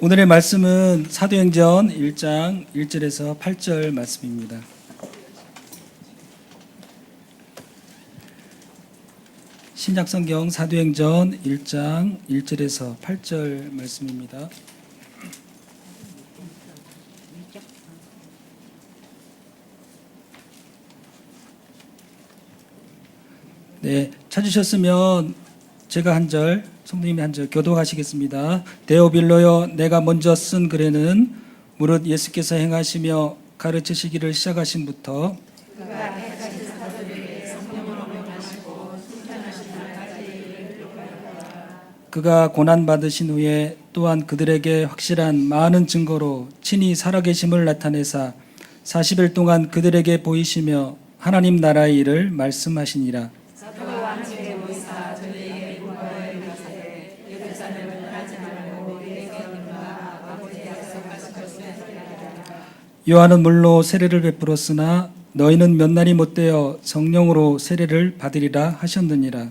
오늘의 말씀은 사도행전 1장 1절에서 8절 말씀입니다. 신약성경 사도행전 1장 1절에서 8절 말씀입니다. 네, 찾으셨으면 제가 한 절, 성도님이 한 절 교독하시겠습니다. 데오빌로여, 내가 먼저 쓴 글에는 무릇 예수께서 행하시며 가르치시기를 시작하신부터 그가 고난받으신 후에 또한 그들에게 확실한 많은 증거로 친히 살아계심을 나타내사 40일 동안 그들에게 보이시며 하나님 나라의 일을 말씀하시니라. 요한은 물로 세례를 베풀었으나 너희는 몇 날이 못되어 성령으로 세례를 받으리라 하셨느니라.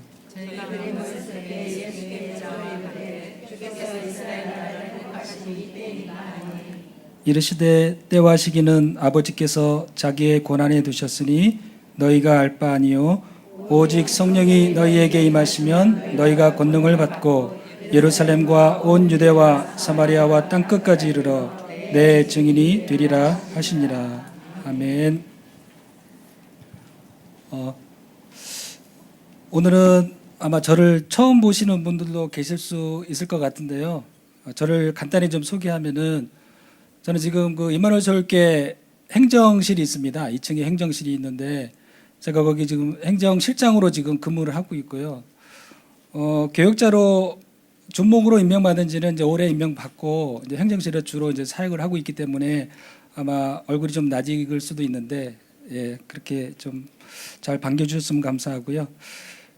이르시되 때와 시기는 아버지께서 자기의 권한에 두셨으니 너희가 알 바 아니요 오직 성령이 너희에게 임하시면 너희가 권능을 받고 예루살렘과 온 유대와 사마리아와 땅끝까지 이르러 내 증인이 되리라 하시니라. 아멘. 오늘은 아마 저를 처음 보시는 분들도 계실 수 있을 것 같은데요. 저를 간단히 좀 소개하면은 저는 지금 그 임마누엘 서울교회 행정실이 있습니다. 2층에 행정실이 있는데 제가 거기 지금 행정실장으로 지금 근무를 하고 있고요. 교역자로 준목으로 임명받은 지는 이제 올해 임명받고 이제 행정실에 주로 이제 사역을 하고 있기 때문에 아마 얼굴이 좀 낯익을 수도 있는데 예, 그렇게 좀 잘 반겨주셨으면 감사하고요.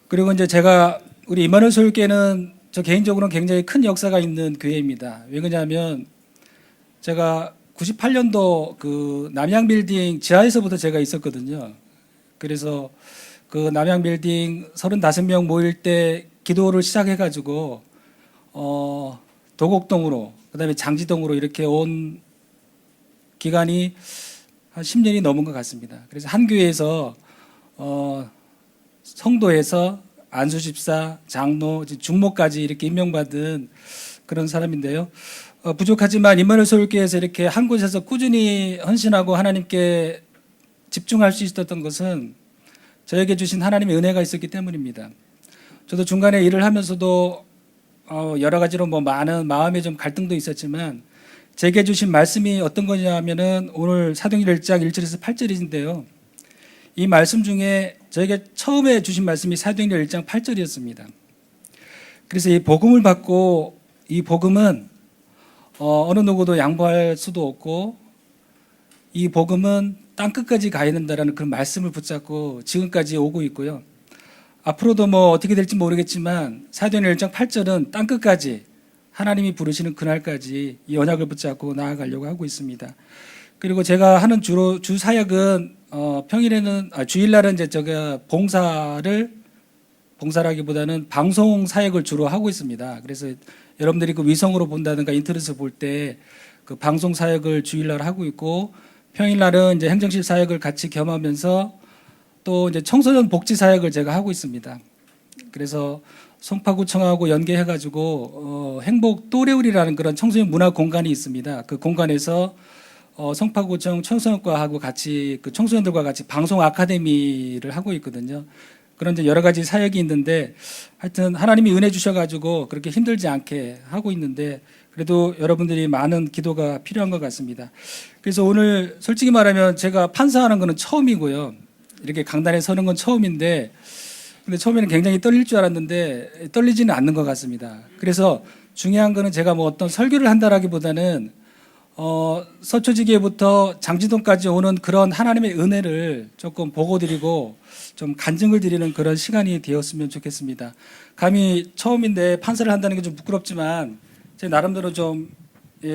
그리고 이제 제가 우리 임마누엘 서울교회는 저 개인적으로는 굉장히 큰 역사가 있는 교회입니다. 왜 그러냐면 제가 98년도 그 남양빌딩 지하에서부터 제가 있었거든요. 그래서 그 남양빌딩 35명 모일 때 기도를 시작해가지고 도곡동으로 그다음에 장지동으로 이렇게 온 기간이 한 10년이 넘은 것 같습니다. 그래서 한 교회에서 성도에서 안수집사, 장로, 중목까지 이렇게 임명받은 그런 사람인데요. 부족하지만 임마누엘 서울교회에서 이렇게 한 곳에서 꾸준히 헌신하고 하나님께 집중할 수 있었던 것은 저에게 주신 하나님의 은혜가 있었기 때문입니다. 저도 중간에 일을 하면서도 여러 가지로 뭐 많은 마음의 좀 갈등도 있었지만 제게 주신 말씀이 어떤 거냐면은 오늘 사도행전 1장 1절에서 8절인데요. 이 말씀 중에 저에게 처음에 주신 말씀이 사도행전 1장 8절이었습니다. 그래서 이 복음을 받고 이 복음은 어느 누구도 양보할 수도 없고 이 복음은 땅끝까지 가야 된다라는 그런 말씀을 붙잡고 지금까지 오고 있고요. 앞으로도 뭐 어떻게 될지 모르겠지만 사도행전 1장 8절은 땅끝까지 하나님이 부르시는 그날까지 이 언약을 붙잡고 나아가려고 하고 있습니다. 그리고 제가 하는 주 사역은 평일에는 주일날은 이제 제가 봉사라기보다는 방송 사역을 주로 하고 있습니다. 그래서 여러분들이 그 위성으로 본다든가 인터넷에서 볼 때 그 방송 사역을 주일날 하고 있고 평일날은 이제 행정실 사역을 같이 겸하면서 또 이제 청소년 복지 사역을 제가 하고 있습니다. 그래서 송파구청하고 연계해가지고 행복 또래울이라는 그런 청소년 문화 공간이 있습니다. 그 공간에서 송파구청 청소년과하고 같이 그 청소년들과 같이 방송 아카데미를 하고 있거든요. 그런 이제 여러 가지 사역이 있는데 하여튼 하나님이 은혜 주셔가지고 그렇게 힘들지 않게 하고 있는데 그래도 여러분들이 많은 기도가 필요한 것 같습니다. 그래서 오늘 솔직히 말하면 제가 판사하는 거는 처음이고요. 이렇게 강단에 서는 건 처음인데 근데 처음에는 굉장히 떨릴 줄 알았는데 떨리지는 않는 것 같습니다. 그래서 중요한 거는 제가 뭐 어떤 설교를 한다라기보다는 서초지교회부터 장지동까지 오는 그런 하나님의 은혜를 조금 보고 드리고 좀 간증을 드리는 그런 시간이 되었으면 좋겠습니다. 감히 처음인데 판사를 한다는 게 좀 부끄럽지만 제 나름대로 좀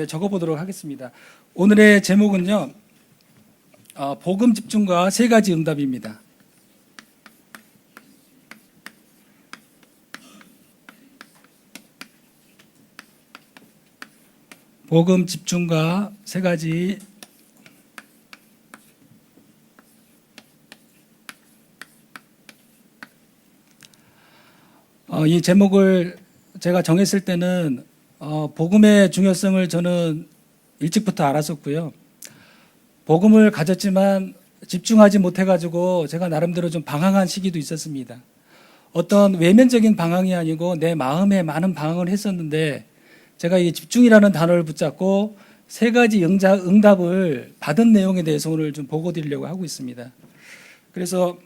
적어보도록 하겠습니다. 오늘의 제목은요. 복음 집중과 세 가지 응답입니다. 복음 집중과 세 가지. 이 제목을 제가 정했을 때는 복음의 중요성을 저는 일찍부터 알았었고요. 복음을 가졌지만 집중하지 못해가지고 제가 나름대로 좀 방황한 시기도 있었습니다. 어떤 외면적인 방황이 아니고 내 마음에 많은 방황을 했었는데 제가 이 집중이라는 단어를 붙잡고 세 가지 응답을 받은 내용에 대해서 오늘 좀 보고 드리려고 하고 있습니다. 그래서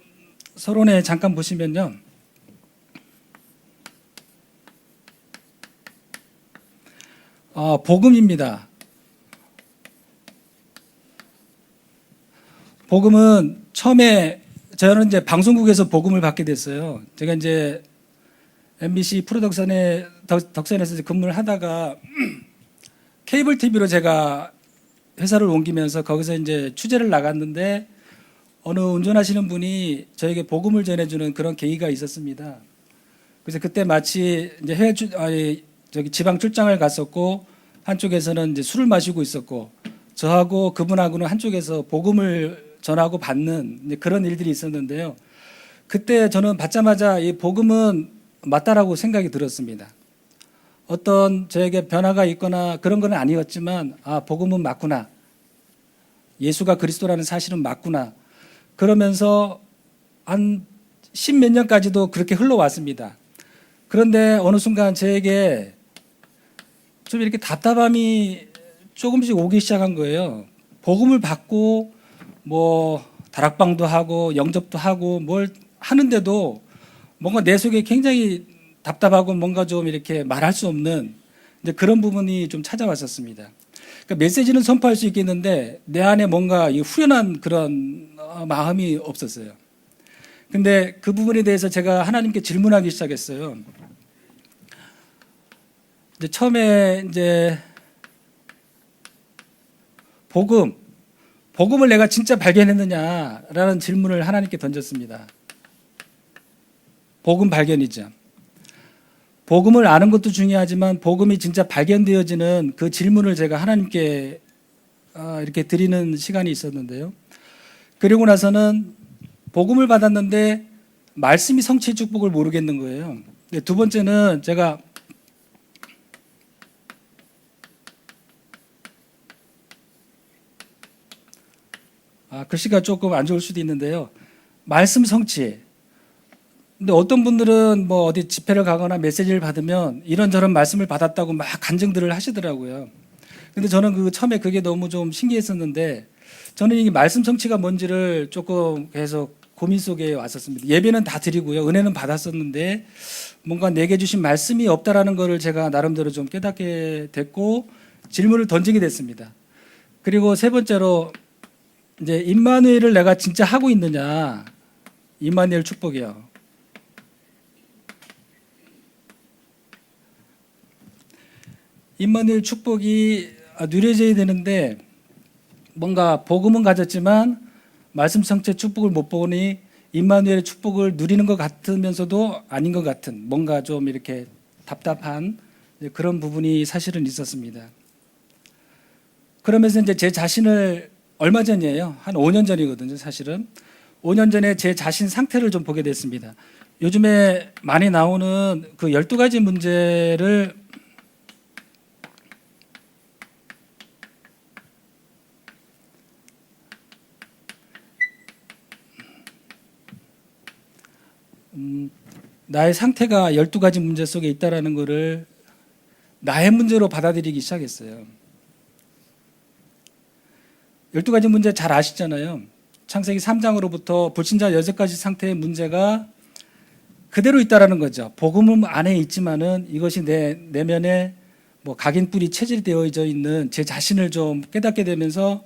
서론에 잠깐 보시면요. 복음입니다. 복음은 처음에 저는 이제 방송국에서 복음을 받게 됐어요. 제가 이제 MBC 덕선에서 근무를 하다가 케이블 TV로 제가 회사를 옮기면서 거기서 이제 취재를 나갔는데 어느 운전하시는 분이 저에게 복음을 전해주는 그런 계기가 있었습니다. 그래서 그때 마치 이제 지방 출장을 갔었고 한쪽에서는 이제 술을 마시고 있었고 저하고 그분하고는 한쪽에서 복음을 전하고 받는 그런 일들이 있었는데요. 그때 저는 받자마자 이 복음은 맞다라고 생각이 들었습니다. 어떤 저에게 변화가 있거나 그런 건 아니었지만 복음은 맞구나. 예수가 그리스도라는 사실은 맞구나. 그러면서 한 10몇 년까지도 그렇게 흘러왔습니다. 그런데 어느 순간 저에게 좀 이렇게 답답함이 조금씩 오기 시작한 거예요. 복음을 받고 뭐 다락방도 하고 영접도 하고 뭘 하는데도 뭔가 내 속에 굉장히 답답하고 뭔가 좀 이렇게 말할 수 없는 그런 부분이 좀 찾아왔었습니다. 그러니까 메시지는 선포할 수 있겠는데 내 안에 뭔가 이 후련한 그런 마음이 없었어요. 근데 그 부분에 대해서 제가 하나님께 질문하기 시작했어요. 이제 처음에 이제 복음을 내가 진짜 발견했느냐라는 질문을 하나님께 던졌습니다. 복음 발견이죠. 복음을 아는 것도 중요하지만 복음이 진짜 발견되어지는 그 질문을 제가 하나님께 이렇게 드리는 시간이 있었는데요. 그리고 나서는 복음을 받았는데 말씀이 성취의 축복을 모르겠는 거예요. 두 번째는 제가 글씨가 조금 안 좋을 수도 있는데요. 말씀 성취. 근데 어떤 분들은 뭐 어디 집회를 가거나 메시지를 받으면 이런저런 말씀을 받았다고 막 간증들을 하시더라고요. 근데 저는 처음에 그게 너무 좀 신기했었는데 저는 이 말씀 성취가 뭔지를 조금 계속 고민 속에 왔었습니다. 예배는 다 드리고요. 은혜는 받았었는데 뭔가 내게 주신 말씀이 없다라는 것을 제가 나름대로 좀 깨닫게 됐고 질문을 던지게 됐습니다. 그리고 세 번째로 이제 임마누엘을 내가 진짜 하고 있느냐. 임마누엘 축복이요. 임마누엘 축복이 누려져야 되는데 뭔가 복음은 가졌지만 말씀 성취 축복을 못 보니 임마누엘의 축복을 누리는 것 같으면서도 아닌 것 같은 뭔가 좀 이렇게 답답한 그런 부분이 사실은 있었습니다. 그러면서 이제 제 자신을 얼마 전이에요. 한 5년 전이거든요, 사실은. 5년 전에 제 자신 상태를 좀 보게 됐습니다. 요즘에 많이 나오는 그 12가지 문제를 나의 상태가 12가지 문제 속에 있다는 것을 나의 문제로 받아들이기 시작했어요. 12가지 문제 잘 아시잖아요. 창세기 3장으로부터 불신자 6가지 상태의 문제가 그대로 있다는 거죠. 복음은 안에 있지만은 이것이 내 내면에 뭐 각인뿔이 체질되어져 있는 제 자신을 좀 깨닫게 되면서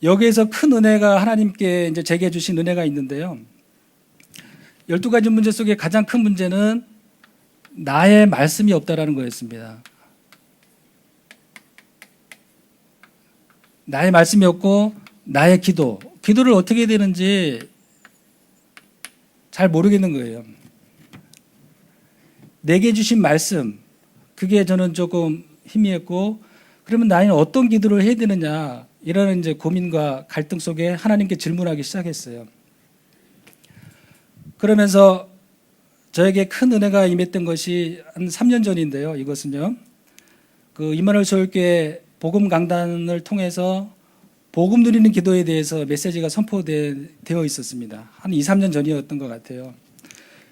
여기에서 큰 은혜가 하나님께 이제 제게 주신 은혜가 있는데요. 12가지 문제 속에 가장 큰 문제는 나의 말씀이 없다라는 거였습니다. 나의 말씀이 없고 나의 기도를 어떻게 해야 되는지 잘 모르겠는 거예요. 내게 주신 말씀, 그게 저는 조금 희미했고 그러면 나는 어떤 기도를 해야 되느냐, 이런 이제 고민과 갈등 속에 하나님께 질문하기 시작했어요. 그러면서 저에게 큰 은혜가 임했던 것이 한 3년 전인데요. 이것은요, 그 임마누엘 서울교회 복음 강단을 통해서 복음 누리는 기도에 대해서 메시지가 선포되어 있었습니다. 한 2, 3년 전이었던 것 같아요.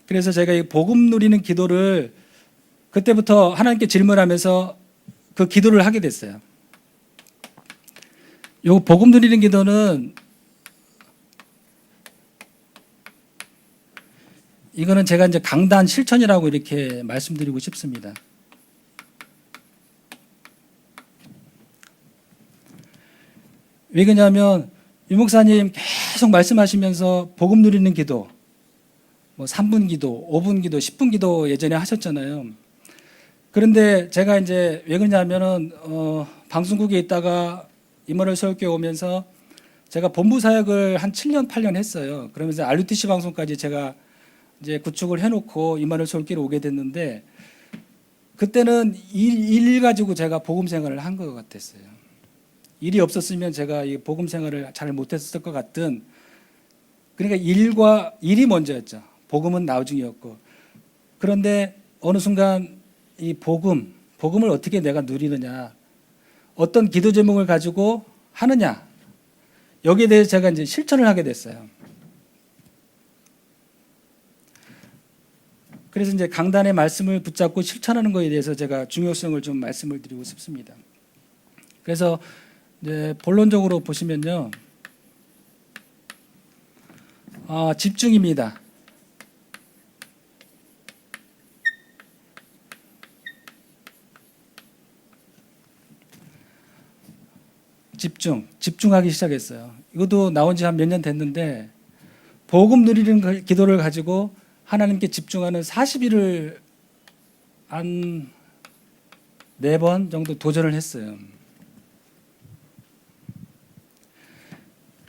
그래서 제가 이 복음 누리는 기도를 그때부터 하나님께 질문하면서 그 기도를 하게 됐어요. 요 복음 누리는 기도는, 이거는 제가 이제 강단 실천이라고 이렇게 말씀드리고 싶습니다. 왜 그러냐면 유 목사님 계속 말씀하시면서 복음 누리는 기도, 뭐 3분 기도, 5분 기도, 10분 기도 예전에 하셨잖아요. 그런데 제가 이제 왜 그러냐면은 방송국에 있다가 임마누엘 서울교회 오면서 제가 본부 사역을 한 7년, 8년 했어요. 그러면서 RUTC 방송까지 제가 이제 구축을 해놓고 임마누엘 서울교회로 오게 됐는데, 그때는 일 가지고 제가 복음 생활을 한 것 같았어요. 일이 없었으면 제가 이 복음 생활을 잘 못했을 것 같은, 그러니까 일이 먼저였죠. 복음은 나중이었고. 그런데 어느 순간 이 복음을 어떻게 내가 누리느냐, 어떤 기도 제목을 가지고 하느냐, 여기에 대해서 제가 이제 실천을 하게 됐어요. 그래서 이제 강단의 말씀을 붙잡고 실천하는 것에 대해서 제가 중요성을 좀 말씀을 드리고 싶습니다. 그래서 이제 본론적으로 보시면요, 집중입니다. 집중하기 시작했어요. 이것도 나온 지 한 몇 년 됐는데, 복음 누리는 기도를 가지고 하나님께 집중하는 40일을 한 4번 정도 도전을 했어요.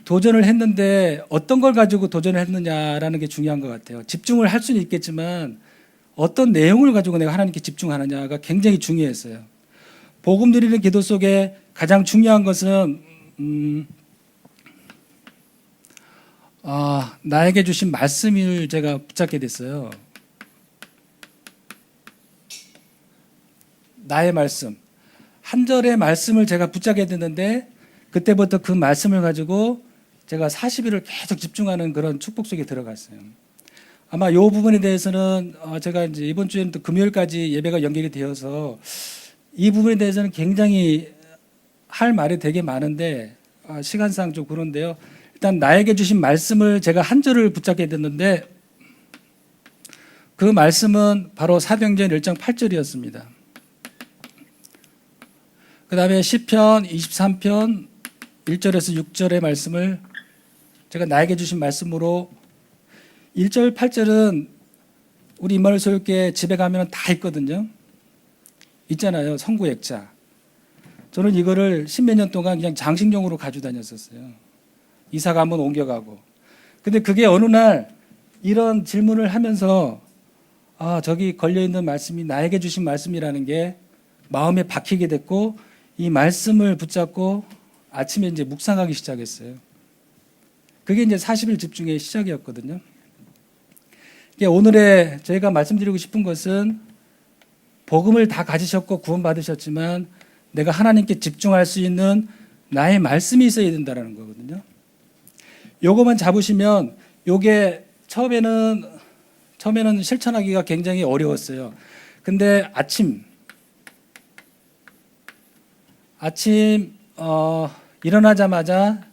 도전을 했는데 어떤 걸 가지고 도전을 했느냐라는 게 중요한 것 같아요. 집중을 할 수는 있겠지만 어떤 내용을 가지고 내가 하나님께 집중하느냐가 굉장히 중요했어요. 복음 누리는 기도 속에 가장 중요한 것은 나에게 주신 말씀을 제가 붙잡게 됐어요. 나의 말씀, 한 절의 말씀을 제가 붙잡게 됐는데, 그때부터 그 말씀을 가지고 제가 40일을 계속 집중하는 그런 축복 속에 들어갔어요. 아마 이 부분에 대해서는 제가 이제 이번 주에는 또 금요일까지 예배가 연결이 되어서 이 부분에 대해서는 굉장히 할 말이 되게 많은데 시간상 좀 그런데요. 일단 나에게 주신 말씀을 제가 한 절을 붙잡게 됐는데, 그 말씀은 바로 사도행전 1장 8절이었습니다. 그 다음에 시편 23편 1절에서 6절의 말씀을 제가 나에게 주신 말씀으로, 1절 8절은 우리 임마누엘 서울교회 집에 가면 다 있거든요. 있잖아요. 선구액자. 저는 이거를 10몇 년 동안 그냥 장식용으로 가지고 다녔었어요. 이사가 한번 옮겨가고. 근데 그게 어느 날 이런 질문을 하면서 저기 걸려있는 말씀이 나에게 주신 말씀이라는 게 마음에 박히게 됐고, 이 말씀을 붙잡고 아침에 이제 묵상하기 시작했어요. 그게 이제 40일 집중의 시작이었거든요. 오늘의 저희가 말씀드리고 싶은 것은, 복음을 다 가지셨고 구원받으셨지만 내가 하나님께 집중할 수 있는 나의 말씀이 있어야 된다는 거거든요. 요거만 잡으시면, 요게 처음에는 실천하기가 굉장히 어려웠어요. 근데 아침 일어나자마자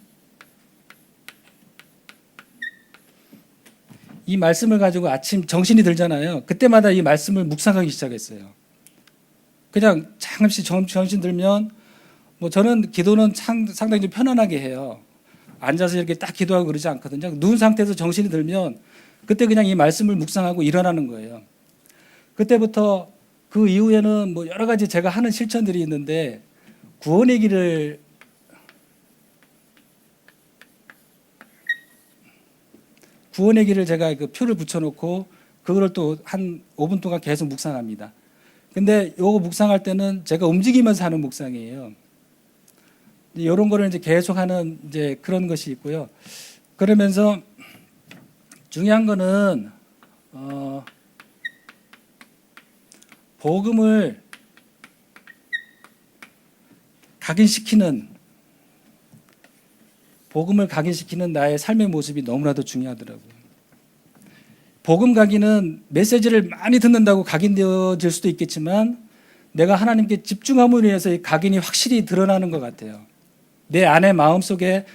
이 말씀을 가지고 아침 정신이 들잖아요. 그때마다 이 말씀을 묵상하기 시작했어요. 그냥 잠시 정신 들면, 뭐 저는 기도는 상당히 좀 편안하게 해요. 앉아서 이렇게 딱 기도하고 그러지 않거든요. 누운 상태에서 정신이 들면 그때 그냥 이 말씀을 묵상하고 일어나는 거예요. 그때부터 그 이후에는 뭐 여러 가지 제가 하는 실천들이 있는데, 구원의 길을 제가 그 표를 붙여놓고 그거를 또 한 5분 동안 계속 묵상합니다. 근데 요거 묵상할 때는 제가 움직이면서 하는 묵상이에요. 이런 거를 이제 계속하는 이제 그런 것이 있고요. 그러면서 중요한 거는 복음을 각인시키는 나의 삶의 모습이 너무나도 중요하더라고요. 복음 각인은 메시지를 많이 듣는다고 각인되어질 수도 있겠지만 내가 하나님께 집중함으로 인해서 이 각인이 확실히 드러나는 것 같아요. 내 안의 마음속에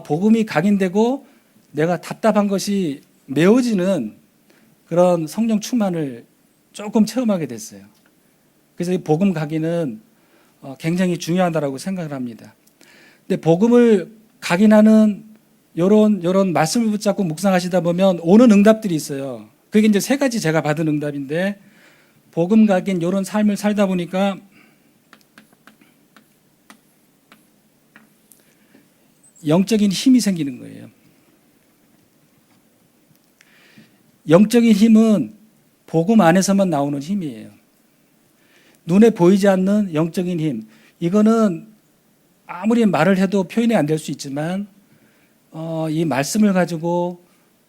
복음이 각인되고 내가 답답한 것이 메워지는 그런 성령 충만을 조금 체험하게 됐어요. 그래서 이 복음 각인은 굉장히 중요하다고 생각을 합니다. 근데 복음을 각인하는 요런 말씀을 붙잡고 묵상하시다 보면 오는 응답들이 있어요. 그게 이제 세 가지 제가 받은 응답인데, 복음 각인 요런 삶을 살다 보니까 영적인 힘이 생기는 거예요. 영적인 힘은 복음 안에서만 나오는 힘이에요. 눈에 보이지 않는 영적인 힘. 이거는 아무리 말을 해도 표현이 안 될 수 있지만 이 말씀을 가지고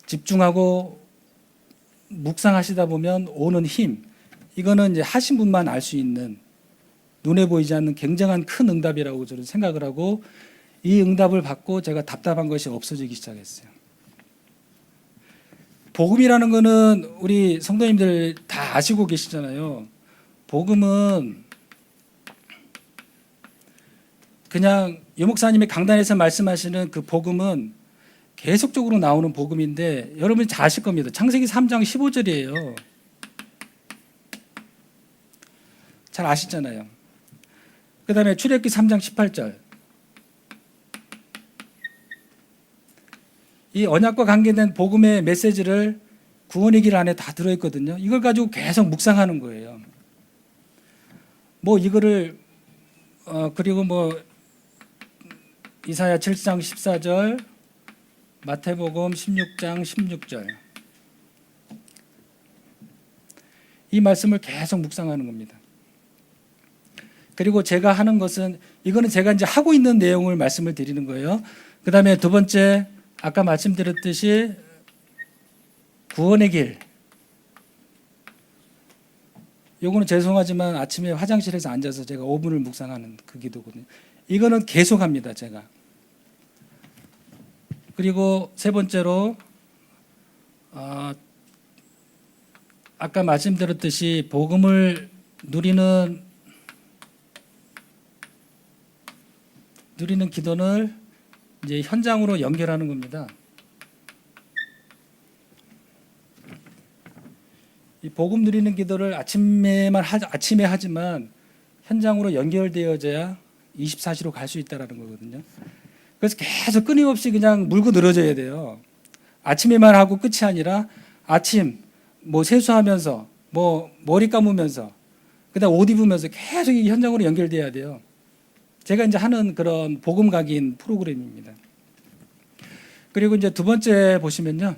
집중하고 묵상하시다 보면 오는 힘. 이거는 이제 하신 분만 알 수 있는 눈에 보이지 않는 굉장한 큰 응답이라고 저는 생각을 하고, 이 응답을 받고 제가 답답한 것이 없어지기 시작했어요. 복음이라는 거는 우리 성도님들 다 아시고 계시잖아요. 복음은 그냥 유 목사님이 강단에서 말씀하시는 그 복음은 계속적으로 나오는 복음인데 여러분이 잘 아실 겁니다. 창세기 3장 15절이에요. 잘 아시잖아요. 그 다음에 출애굽기 3장 18절. 이 언약과 관계된 복음의 메시지를 구원의 길 안에 다 들어있거든요. 이걸 가지고 계속 묵상하는 거예요. 뭐 이거를 그리고 뭐 이사야 7장 14절, 마태복음 16장 16절, 이 말씀을 계속 묵상하는 겁니다. 그리고 제가 하는 것은, 이거는 제가 이제 하고 있는 내용을 말씀을 드리는 거예요. 그 다음에 두 번째, 아까 말씀드렸듯이 구원의 길. 요거는 죄송하지만 아침에 화장실에서 앉아서 제가 5분을 묵상하는 그 기도거든요. 이거는 계속합니다, 제가. 그리고 세 번째로 아까 말씀드렸듯이 복음을 누리는 기도를 이제 현장으로 연결하는 겁니다. 이 복음 누리는 기도를 아침에 하지만 현장으로 연결되어져야 24시로 갈 수 있다는 거거든요. 그래서 계속 끊임없이 그냥 물고 늘어져야 돼요. 아침에만 하고 끝이 아니라 아침 뭐 세수하면서 뭐 머리 감으면서 그다음 옷 입으면서 계속 이 현장으로 연결돼야 돼요. 제가 이제 하는 그런 복음 각인 프로그램입니다. 그리고 이제 두 번째 보시면요.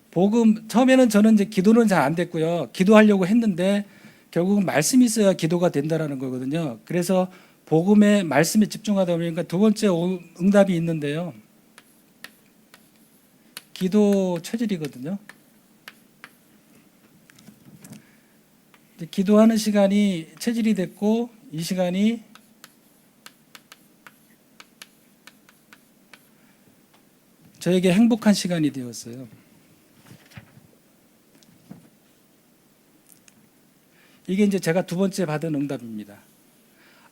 복음, 처음에는 저는 이제 기도는 잘 안 됐고요. 기도하려고 했는데 결국은 말씀이 있어야 기도가 된다라는 거거든요. 그래서 복음의 말씀에 집중하다 보니까 두 번째 응답이 있는데요. 기도 체질이거든요. 기도하는 시간이 체질이 됐고, 이 시간이 저에게 행복한 시간이 되었어요. 이게 이제 제가 두 번째 받은 응답입니다.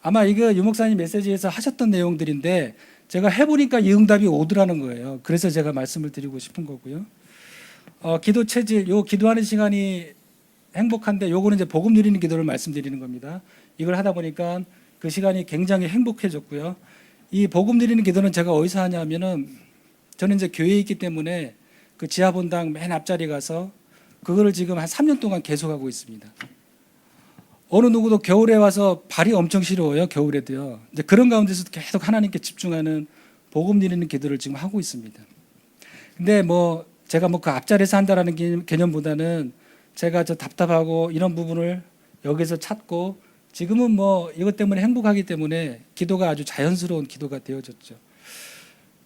아마 이거 유 목사님 메시지에서 하셨던 내용들인데 제가 해보니까 이 응답이 오더라는 거예요. 그래서 제가 말씀을 드리고 싶은 거고요. 기도 체질, 요 기도하는 시간이 행복한데 요거는 이제 복음 누리는 기도를 말씀드리는 겁니다. 이걸 하다 보니까 그 시간이 굉장히 행복해졌고요. 이 복음 누리는 기도는 제가 어디서 하냐면은 저는 이제 교회에 있기 때문에 그 지하본당 맨 앞자리 가서 그거를 지금 한 3년 동안 계속하고 있습니다. 어느 누구도 겨울에 와서 발이 엄청 시려워요. 겨울에도요. 이제 그런 가운데서도 계속 하나님께 집중하는 복음 누리는 기도를 지금 하고 있습니다. 근데 뭐 제가 뭐 그 앞자리에서 한다라는 개념보다는 제가 저 답답하고 이런 부분을 여기서 찾고 지금은 뭐 이것 때문에 행복하기 때문에 기도가 아주 자연스러운 기도가 되어졌죠.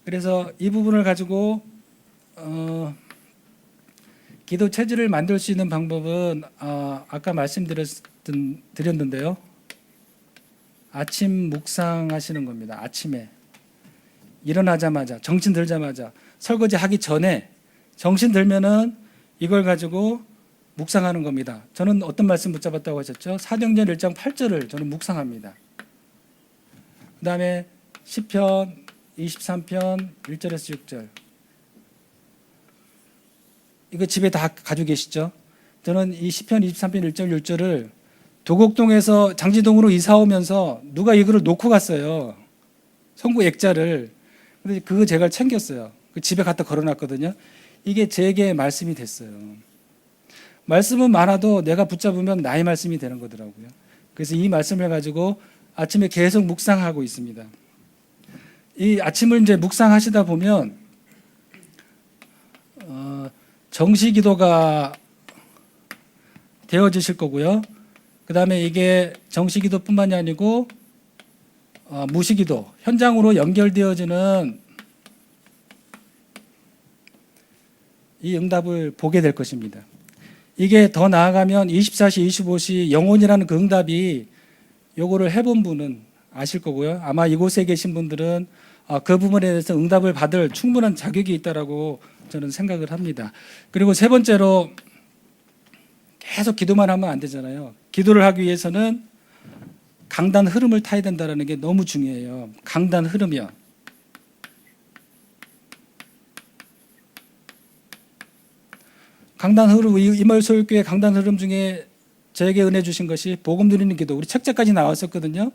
그래서 이 부분을 가지고 기도 체질을 만들 수 있는 방법은 아까 말씀드렸는데요. 아침 묵상하시는 겁니다. 아침에 일어나자마자 정신 들자마자 설거지 하기 전에 정신 들면은 이걸 가지고 묵상하는 겁니다. 저는 어떤 말씀 붙잡았다고 하셨죠? 사도행전 1장 8절을 저는 묵상합니다. 그 다음에 시편 23편 1절에서 6절 이거 집에 다 가지고 계시죠? 저는 이 시편 23편 1절 6절을 도곡동에서 장지동으로 이사 오면서 누가 이거를 놓고 갔어요. 성구 액자를. 근데 그거 제가 챙겼어요. 그 집에 갖다 걸어놨거든요. 이게 제게 말씀이 됐어요. 말씀은 많아도 내가 붙잡으면 나의 말씀이 되는 거더라고요. 그래서 이 말씀을 가지고 아침에 계속 묵상하고 있습니다. 이 아침을 이제 묵상하시다 보면 정시기도가 되어지실 거고요. 그 다음에 이게 정시기도뿐만이 아니고 무시기도, 현장으로 연결되어지는 이 응답을 보게 될 것입니다. 이게 더 나아가면 24시, 25시 영혼이라는 그 응답이 요거를 해본 분은 아실 거고요. 아마 이곳에 계신 분들은 그 부분에 대해서 응답을 받을 충분한 자격이 있다라고 저는 생각을 합니다. 그리고 세 번째로 계속 기도만 하면 안 되잖아요. 기도를 하기 위해서는 강단 흐름을 타야 된다는 게 너무 중요해요. 강단 흐름이요. 강단 흐름, 이말소유교회 강단 흐름 중에 저에게 은혜 주신 것이 복음 누리는 기도. 우리 책자까지 나왔었거든요.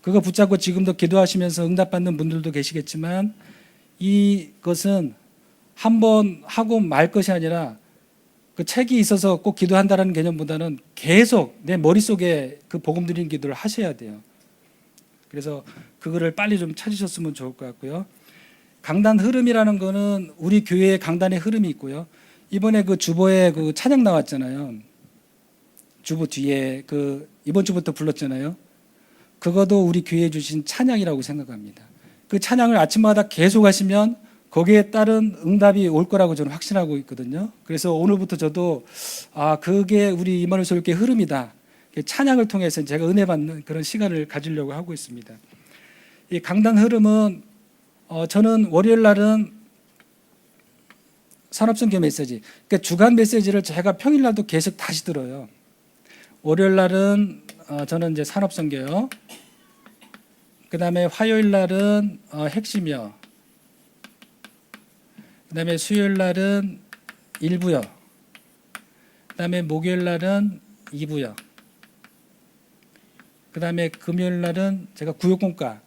그거 붙잡고 지금도 기도하시면서 응답받는 분들도 계시겠지만 이것은 한번 하고 말 것이 아니라 그 책이 있어서 꼭 기도한다라는 개념보다는 계속 내 머릿속에 그 복음 드리는 기도를 하셔야 돼요. 그래서 그거를 빨리 좀 찾으셨으면 좋을 것 같고요. 강단 흐름이라는 거는 우리 교회의 강단의 흐름이 있고요. 이번에 그 주보에 그 찬양 나왔잖아요. 주보 뒤에 그 이번 주부터 불렀잖아요. 그것도 우리 교회에 주신 찬양이라고 생각합니다. 그 찬양을 아침마다 계속 하시면 거기에 따른 응답이 올 거라고 저는 확신하고 있거든요. 그래서 오늘부터 저도 그게 우리 이마누엘 설교의 흐름이다. 찬양을 통해서 제가 은혜 받는 그런 시간을 가지려고 하고 있습니다. 이 강단 흐름은 저는 월요일 날은 산업선교 메시지, 그러니까 주간 메시지를 제가 평일 날도 계속 다시 들어요. 월요일 날은 저는 이제 산업선교요. 그 다음에 화요일 날은 핵심이요. 그 다음에 수요일 날은 1부요. 그 다음에 목요일 날은 2부요. 그 다음에 금요일 날은 제가 구역공과.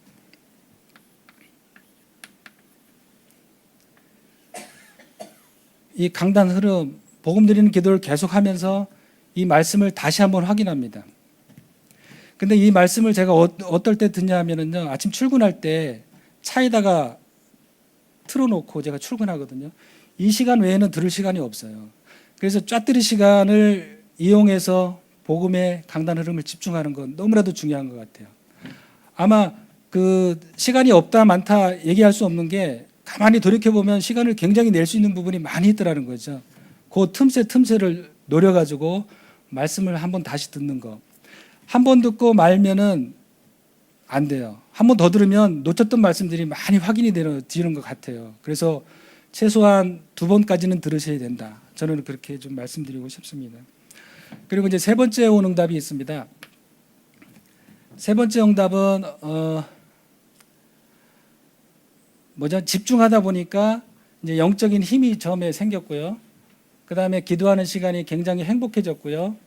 이 강단 흐름, 복음 드리는 기도를 계속하면서 이 말씀을 다시 한번 확인합니다. 근데 이 말씀을 제가 어떨 때 듣냐 하면은요, 아침 출근할 때 차에다가 틀어놓고 제가 출근하거든요. 이 시간 외에는 들을 시간이 없어요. 그래서 쫙들이 시간을 이용해서 복음의 강단 흐름을 집중하는 건 너무나도 중요한 것 같아요. 아마 그 시간이 없다 많다 얘기할 수 없는 게 가만히 돌이켜보면 시간을 굉장히 낼 수 있는 부분이 많이 있더라는 거죠. 그 틈새를 노려가지고 말씀을 한번 다시 듣는 거. 한 번 듣고 말면은 안 돼요. 한 번 더 들으면 놓쳤던 말씀들이 많이 확인이 되는 것 같아요. 그래서 최소한 2번까지는 들으셔야 된다. 저는 그렇게 좀 말씀드리고 싶습니다. 그리고 이제 세 번째 온 응답이 있습니다. 세 번째 응답은 집중하다 보니까 이제 영적인 힘이 처음에 생겼고요. 그 다음에 기도하는 시간이 굉장히 행복해졌고요.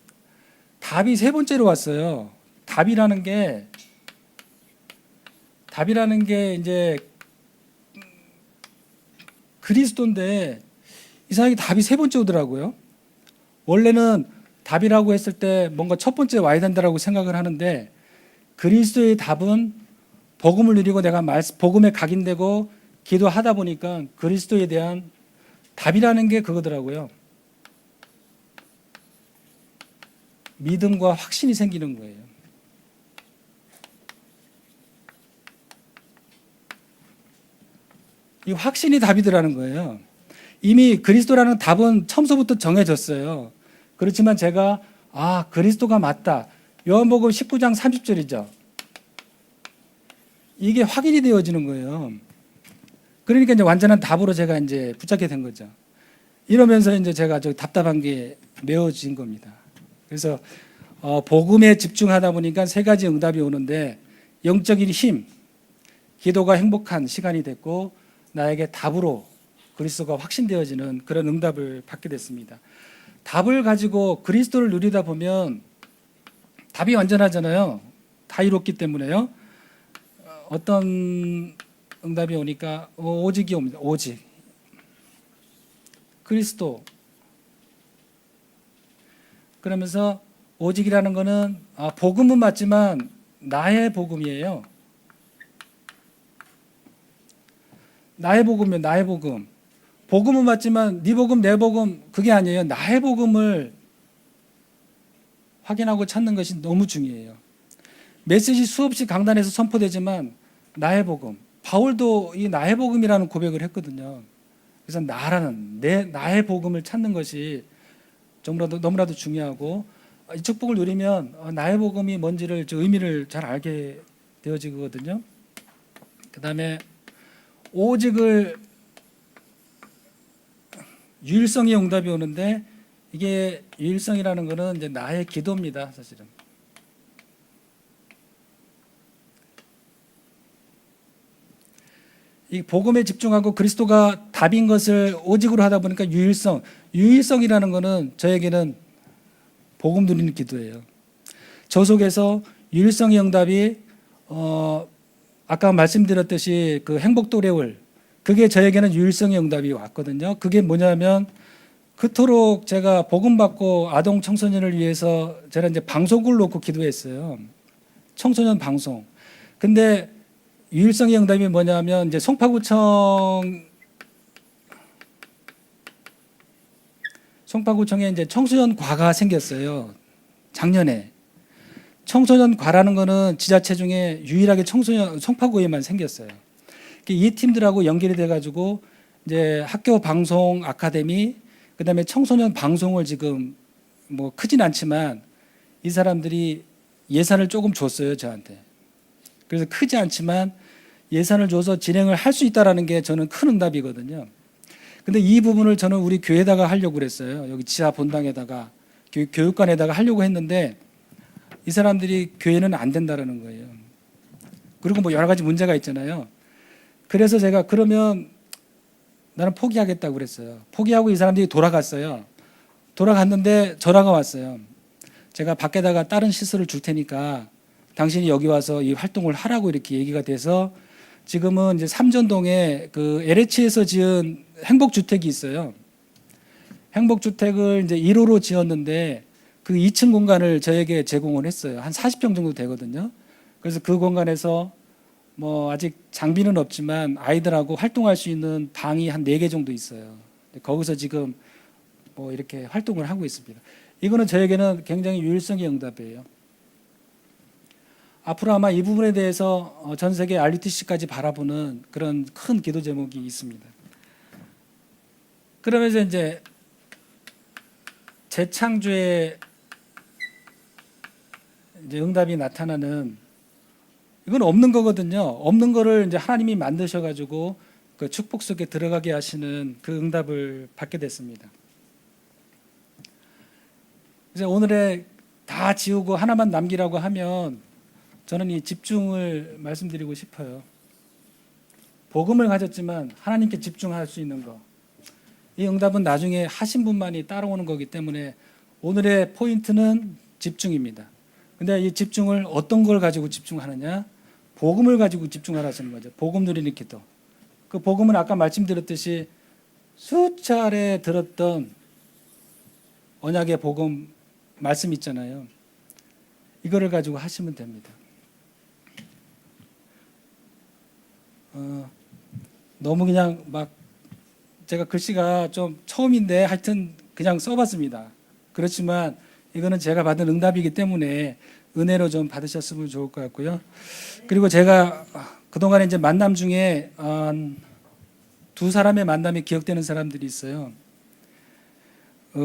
답이 세 번째로 왔어요. 답이라는 게 이제 그리스도인데 이상하게 답이 세 번째 오더라고요. 원래는 답이라고 했을 때 뭔가 첫 번째 와야 된다라고 생각을 하는데 그리스도의 답은 복음을 누리고 내가 복음에 각인되고 기도하다 보니까 그리스도에 대한 답이라는 게 그거더라고요. 믿음과 확신이 생기는 거예요. 이 확신이 답이더라는 거예요. 이미 그리스도라는 답은 처음서부터 정해졌어요. 그렇지만 제가 그리스도가 맞다. 요한복음 19장 30절이죠. 이게 확인이 되어지는 거예요. 그러니까 이제 완전한 답으로 제가 이제 붙잡게 된 거죠. 이러면서 이제 제가 답답한 게 메워진 겁니다. 그래서 복음에 집중하다 보니까 세 가지 응답이 오는데 영적인 힘, 기도가 행복한 시간이 됐고 나에게 답으로 그리스도가 확신되어지는 그런 응답을 받게 됐습니다. 답을 가지고 그리스도를 누리다 보면 답이 완전하잖아요. 다 이뤘기 때문에요. 어떤 응답이 오니까 오직이 옵니다. 오직. 그리스도. 그러면서 오직이라는 거는 복음은 맞지만 나의 복음이에요. 나의 복음이요. 나의 복음. 복음은 맞지만 네 복음 내 복음 그게 아니에요. 나의 복음을 확인하고 찾는 것이 너무 중요해요. 메시지 수없이 강단에서 선포되지만 나의 복음. 바울도 이 나의 복음이라는 고백을 했거든요. 그래서 나의 복음을 찾는 것이 너무나도 중요하고 이 축복을 누리면 나의 복음이 뭔지를 의미를 잘 알게 되어지거든요. 그 다음에 오직을 유일성의 응답이 오는데 이게 유일성이라는 것은 이제 나의 기도입니다. 사실은. 이 복음에 집중하고 그리스도가 답인 것을 오직으로 하다 보니까 유일성이라는 것은 저에게는 복음 누리는 기도예요. 저 속에서 유일성의 응답이 아까 말씀드렸듯이 그 행복도래울 그게 저에게는 유일성의 응답이 왔거든요. 그게 뭐냐면 그토록 제가 복음 받고 아동 청소년을 위해서 제가 이제 방송국을 놓고 기도했어요. 청소년 방송. 근데 유일성의 응답이 뭐냐면 이제 송파구청에 이제 청소년 과가 생겼어요. 작년에. 청소년 과라는 거는 지자체 중에 유일하게 송파구에만 생겼어요. 이 팀들하고 연결이 돼가지고 이제 학교 방송 아카데미, 그다음에 청소년 방송을 지금 뭐 크진 않지만 이 사람들이 예산을 조금 줬어요 저한테. 그래서 크지 않지만 예산을 줘서 진행을 할 수 있다라는 게 저는 큰 응답이거든요. 근데 이 부분을 저는 우리 교회에다가 하려고 그랬어요. 여기 지하 본당에다가 교육관에다가 하려고 했는데 이 사람들이 교회는 안 된다라는 거예요. 그리고 뭐 여러 가지 문제가 있잖아요. 그래서 제가 그러면 나는 포기하겠다고 그랬어요. 포기하고 이 사람들이 돌아갔어요. 돌아갔는데 전화가 왔어요. 제가 밖에다가 다른 시설을 줄 테니까 당신이 여기 와서 이 활동을 하라고 이렇게 얘기가 돼서 지금은 이제 삼전동에 그 LH에서 지은 행복주택이 있어요. 행복주택을 이제 1호로 지었는데 그 2층 공간을 저에게 제공을 했어요. 한 40평 정도 되거든요. 그래서 그 공간에서 뭐 아직 장비는 없지만 아이들하고 활동할 수 있는 방이 한 4개 정도 있어요. 거기서 지금 뭐 이렇게 활동을 하고 있습니다. 이거는 저에게는 굉장히 유일성의 응답이에요. 앞으로 아마 이 부분에 대해서 전 세계 RUTC까지 바라보는 그런 큰 기도 제목이 있습니다. 그러면서 이제 재창조의 이제 응답이 나타나는 이건 없는 거거든요. 없는 거를 이제 하나님이 만드셔가지고 그 축복 속에 들어가게 하시는 그 응답을 받게 됐습니다. 이제 오늘의 다 지우고 하나만 남기라고 하면 저는 이 집중을 말씀드리고 싶어요. 복음을 가졌지만 하나님께 집중할 수 있는 거. 이 응답은 나중에 하신 분만이 따라오는 거기 때문에 오늘의 포인트는 집중입니다. 근데 이 집중을 어떤 걸 가지고 집중하느냐? 복음을 가지고 집중하라는 거죠. 복음 누리는 기도. 그 복음은 아까 말씀드렸듯이 수차례 들었던 언약의 복음 말씀 있잖아요. 이거를 가지고 하시면 됩니다. 너무 그냥 막 제가 글씨가 좀 처음인데 하여튼 그냥 써봤습니다. 그렇지만 이거는 제가 받은 응답이기 때문에 은혜로 좀 받으셨으면 좋을 것 같고요. 그리고 제가 그동안에 이제 만남 중에 두 사람의 만남이 기억되는 사람들이 있어요.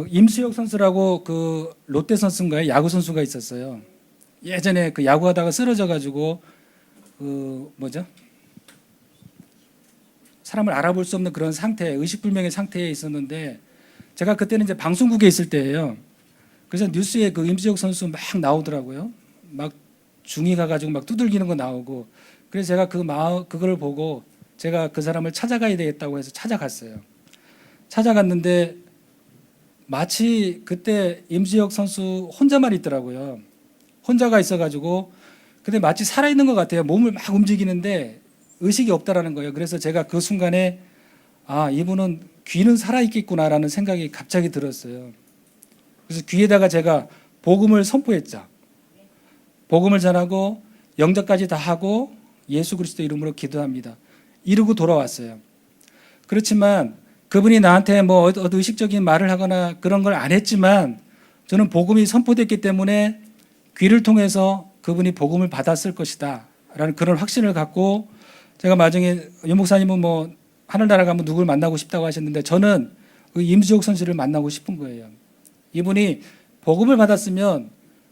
임수혁 선수라고 그 롯데 선수인가요? 야구 선수가 있었어요. 예전에 그 야구하다가 쓰러져 가지고 그 뭐죠? 사람을 알아볼 수 없는 그런 상태, 의식불명의 상태에 있었는데 제가 그때는 이제 방송국에 있을 때예요. 그래서 뉴스에 그 임수혁 선수 막 나오더라고요. 막 중이 가가지고 막 두들기는 거 나오고. 그래서 제가 그걸 보고 제가 그 사람을 찾아가야 되겠다고 해서 찾아갔어요. 찾아갔는데 마치 그때 임수혁 선수 혼자만 있더라고요. 혼자가 있어가지고 근데 마치 살아있는 것 같아요. 몸을 막 움직이는데 의식이 없다라는 거예요. 그래서 제가 그 순간에 아, 이분은 귀는 살아있겠구나라는 생각이 갑자기 들었어요. 그래서 귀에다가 제가 복음을 선포했죠. 복음을 전하고 영접까지 다 하고 예수 그리스도 이름으로 기도합니다. 이러고 돌아왔어요. 그렇지만 그분이 나한테 뭐 어떤 의식적인 말을 하거나 그런 걸 안 했지만 저는 복음이 선포됐기 때문에 귀를 통해서 그분이 복음을 받았을 것이다 라는 그런 확신을 갖고 제가 나중에 유 목사님은 뭐 하늘나라 가면 누굴 만나고 싶다고 하셨는데 저는 그 임수혁 선수를 만나고 싶은 거예요. 이분이 복음을 받았으면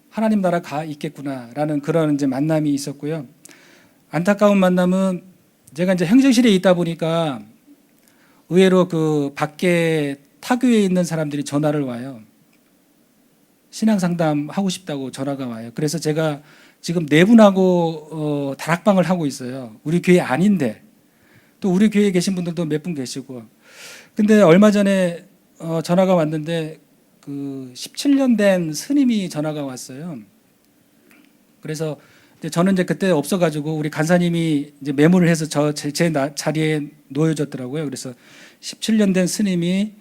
하나님 나라 가 있겠구나라는 그런 이제 만남이 있었고요. 안타까운 만남은 제가 이제 행정실에 있다 보니까 의외로 그 밖에 타교에 있는 사람들이 전화를 와요. 신앙 상담 하고 싶다고 전화가 와요. 그래서 제가 지금 네 분하고 다락방을 하고 있어요. 우리 교회 아닌데 또 우리 교회에 계신 분들도 몇 분 계시고. 근데 얼마 전에 전화가 왔는데 그 17년 된 스님이 전화가 왔어요. 그래서 저는 이제 그때 없어가지고 우리 간사님이 이제 메모를 해서 제 자리에 놓여줬더라고요. 그래서 17년 된 스님이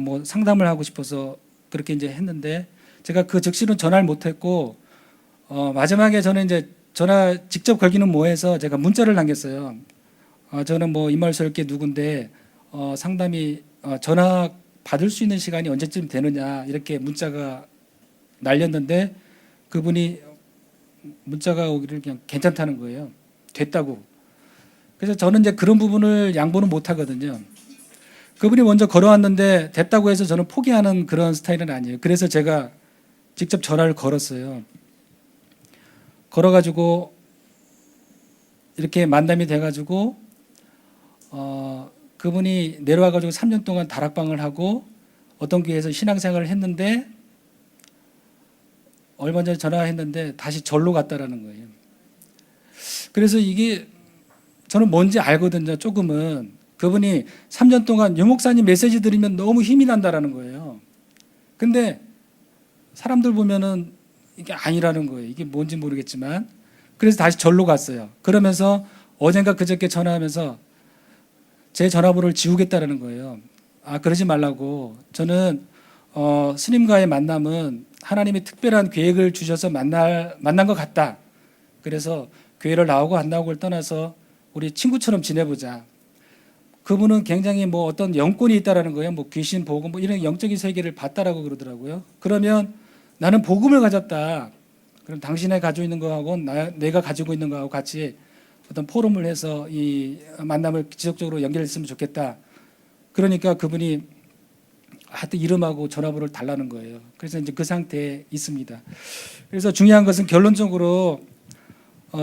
뭐 상담을 하고 싶어서 그렇게 이제 했는데 제가 그 즉시는 전화를 못했고 마지막에 저는 이제 전화 직접 걸기는 뭐해서 제가 문자를 남겼어요. 저는 뭐 이말설계 누군데 상담이 전화 받을 수 있는 시간이 언제쯤 되느냐 이렇게 문자가 날렸는데 그분이 문자가 오기를 그냥 괜찮다는 거예요. 됐다고. 그래서 저는 이제 그런 부분을 양보는 못 하거든요. 그분이 먼저 걸어왔는데 됐다고 해서 저는 포기하는 그런 스타일은 아니에요. 그래서 제가 직접 전화를 걸었어요. 걸어가지고 이렇게 만남이 돼가지고 그분이 내려와가지고 3년 동안 다락방을 하고 어떤 교회에서 신앙생활을 했는데 얼마 전에 전화했는데 다시 절로 갔다라는 거예요. 그래서 이게 저는 뭔지 알거든요. 조금은 그분이 3년 동안 유 목사님 메시지 들으면 너무 힘이 난다라는 거예요. 근데 사람들 보면은 이게 아니라는 거예요. 이게 뭔지 모르겠지만 그래서 다시 절로 갔어요. 그러면서 어젠가 그저께 전화하면서 제 전화번호를 지우겠다라는 거예요. 아, 그러지 말라고. 저는 스님과의 만남은 하나님이 특별한 계획을 주셔서 만난 것 같다. 그래서 교회를 나오고 안 나오고를 떠나서 우리 친구처럼 지내보자. 그분은 굉장히 뭐 어떤 영권이 있다라는 거예요. 뭐 귀신, 복음, 뭐 이런 영적인 세계를 봤다라고 그러더라고요. 그러면 나는 복음을 가졌다. 그럼 당신이 가지고 있는 거하고 내가 가지고 있는 거하고 같이 어떤 포럼을 해서 이 만남을 지속적으로 연결했으면 좋겠다. 그러니까 그분이 하여튼 이름하고 전화번호를 달라는 거예요. 그래서 이제 그 상태에 있습니다. 그래서 중요한 것은 결론적으로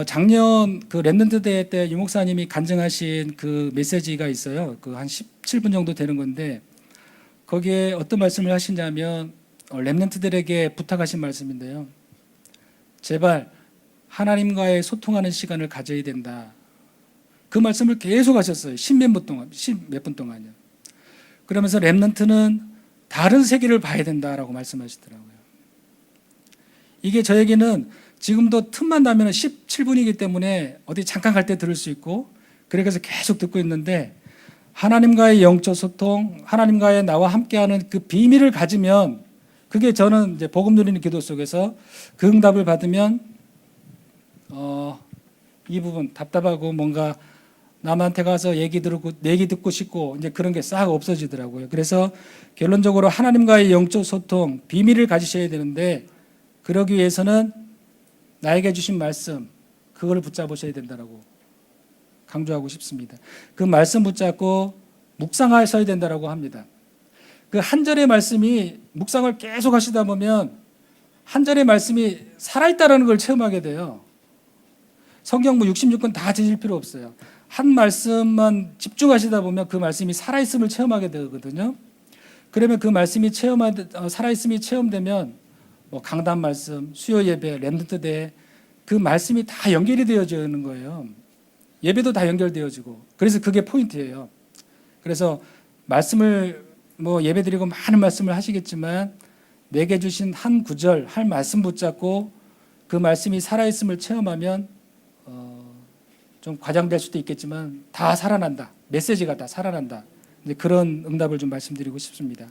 작년 그 랩런트 대회 때 유 목사님이 간증하신 그 메시지가 있어요. 그 한 17분 정도 되는 건데 거기에 어떤 말씀을 하시냐면 랩런트들에게 부탁하신 말씀인데요. 제발 하나님과의 소통하는 시간을 가져야 된다. 그 말씀을 계속 하셨어요. 십몇 분 동안요. 그러면서 랩런트는 다른 세계를 봐야 된다라고 말씀하시더라고요. 이게 저에게는 지금도 틈만 나면 17분이기 때문에 어디 잠깐 갈 때 들을 수 있고 그래서 계속 듣고 있는데 하나님과의 영적 소통, 하나님과의 나와 함께하는 그 비밀을 가지면 그게 저는 이제 복음 누리는 기도 속에서 그 응답을 받으면 이 부분 답답하고 뭔가 남한테 가서 얘기 듣고 싶고 이제 그런 게 싹 없어지더라고요. 그래서 결론적으로 하나님과의 영적 소통, 비밀을 가지셔야 되는데 그러기 위해서는 나에게 주신 말씀, 그걸 붙잡으셔야 된다라고 강조하고 싶습니다. 그 말씀 붙잡고 묵상하셔야 된다라고 합니다. 그 한 절의 말씀이 묵상을 계속 하시다 보면 한 절의 말씀이 살아있다는 걸 체험하게 돼요. 성경 뭐 66권 다 지실 필요 없어요. 한 말씀만 집중하시다 보면 그 말씀이 살아있음을 체험하게 되거든요. 그러면 그 말씀이 살아있음이 체험되면 뭐 강단 말씀, 수요 예배, 렘넌트 대회 그 말씀이 다 연결이 되어지는 거예요. 예배도 다 연결되어지고 그래서 그게 포인트예요. 그래서 말씀을 뭐 예배 드리고 많은 말씀을 하시겠지만 내게 주신 한 구절, 한 말씀 붙잡고 그 말씀이 살아있음을 체험하면 좀 과장될 수도 있겠지만 다 살아난다. 메시지가 다 살아난다. 이제 그런 응답을 좀 말씀드리고 싶습니다.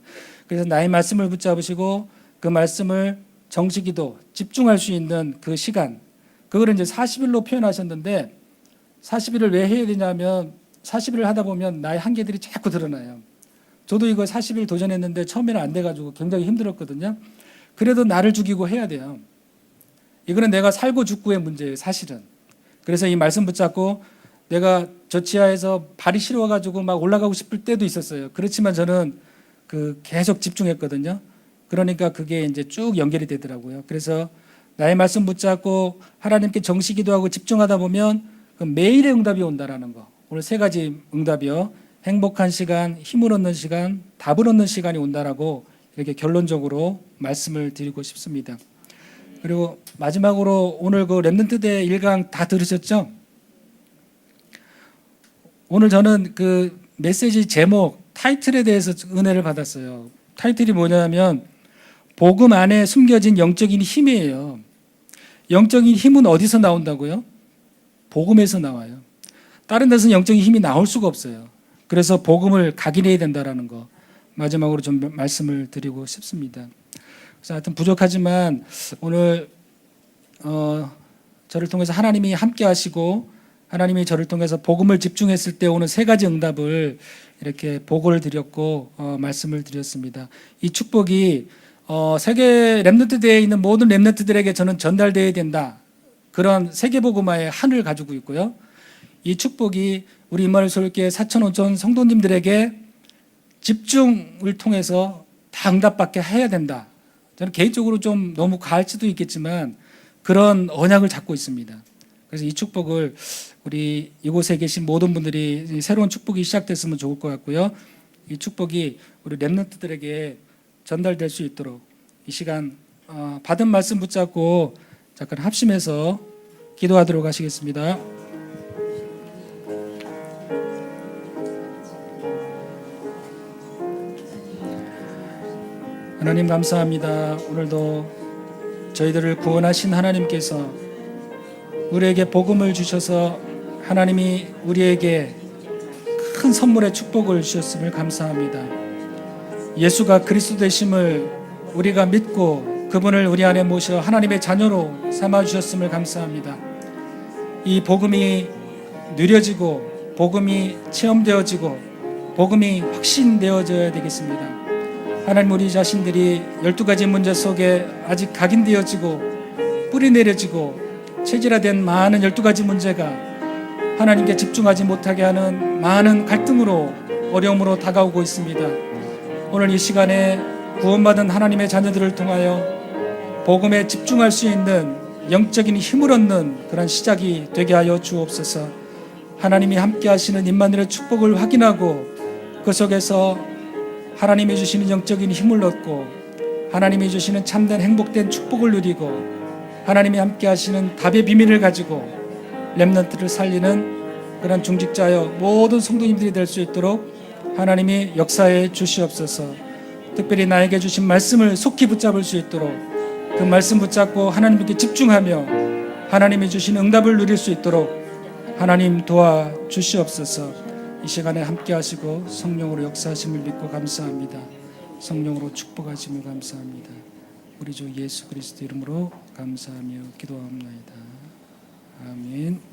그래서 나의 말씀을 붙잡으시고 그 말씀을 정식기도 집중할 수 있는 그 시간, 그거를 이제 40일로 표현하셨는데 40일을 왜 해야 되냐면 40일을 하다 보면 나의 한계들이 자꾸 드러나요. 저도 이거 40일 도전했는데 처음에는 안 돼가지고 굉장히 힘들었거든요. 그래도 나를 죽이고 해야 돼요. 이거는 내가 살고 죽고의 문제예요, 사실은. 그래서 이 말씀 붙잡고 내가 저 지하에서 발이 시려워가지고 막 올라가고 싶을 때도 있었어요. 그렇지만 저는 계속 집중했거든요. 그러니까 그게 이제 쭉 연결이 되더라고요. 그래서 나의 말씀 붙잡고 하나님께 정시 기도하고 집중하다 보면 그 매일의 응답이 온다라는 거. 오늘 세 가지 응답이요. 행복한 시간, 힘을 얻는 시간, 답을 얻는 시간이 온다라고 이렇게 결론적으로 말씀을 드리고 싶습니다. 그리고 마지막으로 오늘 그 렘넌트 대 1강 다 들으셨죠? 오늘 저는 그 메시지 제목, 타이틀에 대해서 은혜를 받았어요. 타이틀이 뭐냐면 복음 안에 숨겨진 영적인 힘이에요. 영적인 힘은 어디서 나온다고요? 복음에서 나와요. 다른 데서는 영적인 힘이 나올 수가 없어요. 그래서 복음을 각인해야 된다라는 거 마지막으로 좀 말씀을 드리고 싶습니다. 그래서 하여튼 부족하지만 오늘 저를 통해서 하나님이 함께 하시고 하나님이 저를 통해서 복음을 집중했을 때 오는 세 가지 응답을 이렇게 보고를 드렸고 말씀을 드렸습니다. 이 축복이 세계 렘넌트 대회에 있는 모든 렘넌트들에게 저는 전달되어야 된다. 그런 세계복음화의 한을 가지고 있고요. 이 축복이 우리 임마누엘 서울교회 4,500 성도님들에게 집중을 통해서 다 응답받게 해야 된다. 저는 개인적으로 좀 너무 과할 수도 있겠지만 그런 언약을 잡고 있습니다. 그래서 이 축복을 우리 이곳에 계신 모든 분들이 새로운 축복이 시작됐으면 좋을 것 같고요. 이 축복이 우리 렘넌트들에게 전달될 수 있도록 이 시간 받은 말씀 붙잡고 잠깐 합심해서 기도하도록 하시겠습니다. 하나님 감사합니다. 오늘도 저희들을 구원하신 하나님께서 우리에게 복음을 주셔서 하나님이 우리에게 큰 선물의 축복을 주셨음을 감사합니다. 예수가 그리스도 되심을 우리가 믿고 그분을 우리 안에 모셔 하나님의 자녀로 삼아주셨음을 감사합니다. 이 복음이 누려지고 복음이 체험되어지고 복음이 확신되어져야 되겠습니다. 하나님 우리 자신들이 12가지 문제 속에 아직 각인되어지고 뿌리내려지고 체질화된 많은 12가지 문제가 하나님께 집중하지 못하게 하는 많은 갈등으로 어려움으로 다가오고 있습니다. 오늘 이 시간에 구원받은 하나님의 자녀들을 통하여 복음에 집중할 수 있는 영적인 힘을 얻는 그런 시작이 되게 하여 주옵소서. 하나님이 함께 하시는 임마누엘의 축복을 확인하고 그 속에서 하나님이 주시는 영적인 힘을 얻고 하나님이 주시는 참된 행복된 축복을 누리고 하나님이 함께 하시는 답의 비밀을 가지고 렘넌트를 살리는 그런 중직자여 모든 성도님들이 될 수 있도록 하나님이 역사해 주시옵소서. 특별히 나에게 주신 말씀을 속히 붙잡을 수 있도록 그 말씀 붙잡고 하나님께 집중하며 하나님이 주신 응답을 누릴 수 있도록 하나님 도와주시옵소서. 이 시간에 함께 하시고 성령으로 역사하심을 믿고 감사합니다. 성령으로 축복하심을 감사합니다. 우리 주 예수 그리스도 이름으로 감사하며 기도합니다. 아멘.